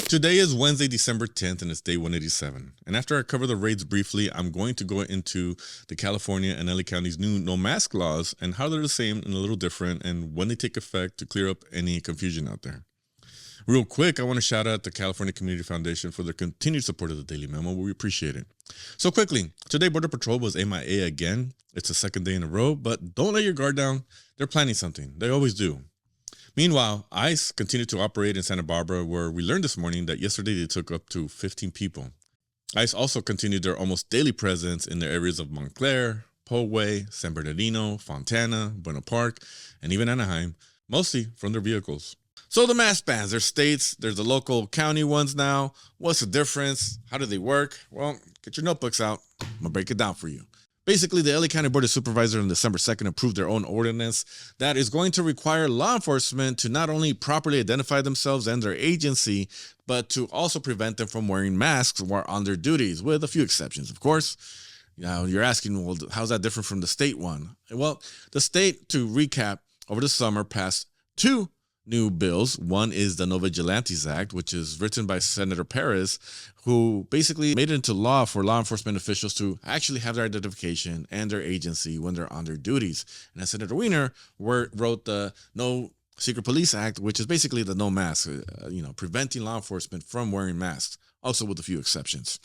Today is Wednesday, December 10th, and it's day 187. And after I cover the raids briefly, I'm going to go into the California and LA County's new no mask laws and how they're the same and a little different and when they take effect to clear up any confusion out there. Real quick, I want to shout out the California Community Foundation for their continued support of the Daily Memo. We appreciate it. So quickly, today Border Patrol was MIA again. It's the second day in a row, but don't let your guard down. They're planning something. They always do. Meanwhile, ICE continued to operate in Santa Barbara, where we learned this morning that yesterday they took up to 15 people. ICE also continued their almost daily presence in the areas of Montclair, Poway, San Bernardino, Fontana, Buena Park, and even Anaheim, mostly from their vehicles. So the mask bans, there's states, there's the local county ones now. What's the difference? How do they work? Well, get your notebooks out. I'm going to break it down for you. Basically, the LA County Board of Supervisors on December 2nd approved their own ordinance that is going to require law enforcement to not only properly identify themselves and their agency, but to also prevent them from wearing masks while on their duties, with a few exceptions, of course. Now, you're asking, well, how's that different from the state one? Well, the state, to recap, over the summer passed two new bills. One is the No Vigilantes Act, which is written by Senator Perez, who basically made it into law for law enforcement officials to actually have their identification and their agency when they're on their duties. And as Senator Weiner wrote the No Secret Police Act, which is basically the no mask, preventing law enforcement from wearing masks, also with a few exceptions.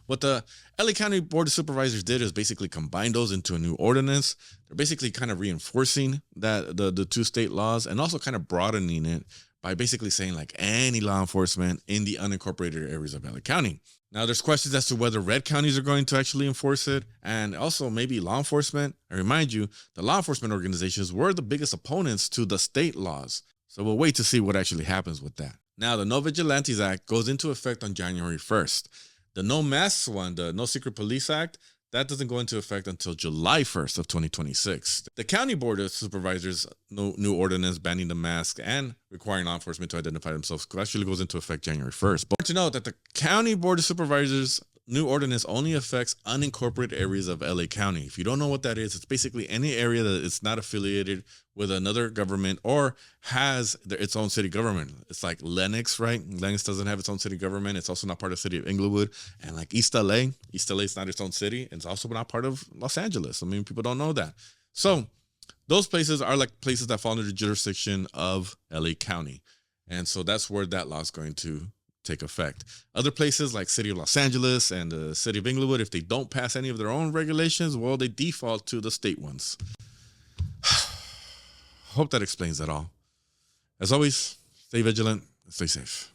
What the LA County Board of Supervisors did is basically combine those into a new ordinance. They're basically kind of reinforcing that the two state laws and also kind of broadening it by basically saying like any law enforcement in the unincorporated areas of LA County. Now, there's questions as to whether red counties are going to actually enforce it, and also maybe law enforcement. I remind you, the law enforcement organizations were the biggest opponents to the state laws. So we'll wait to see what actually happens with that. Now, the No Vigilantes Act goes into effect on January 1st. The No Masks one, the No Secret Police Act, that doesn't go into effect until July 1st of 2026. The County Board of Supervisors' new ordinance banning the mask and requiring law enforcement to identify themselves actually goes into effect January 1st. But to note that the County Board of Supervisors' new ordinance only affects unincorporated areas of LA County. If you don't know what that is, it's basically any area that is not affiliated with another government or has its own city government. It's like Lenox, right? Lenox doesn't have its own city government. It's also not part of the city of Inglewood. And like East LA is not its own city. It's also not part of Los Angeles. I mean, people don't know that. So those places are like places that fall under the jurisdiction of LA County. And so that's where that law is going to take effect. Other places like City of Los Angeles and the City of Inglewood, if they don't pass any of their own regulations, well, they default to the state ones. Hope that explains that all. As always, stay vigilant, stay safe.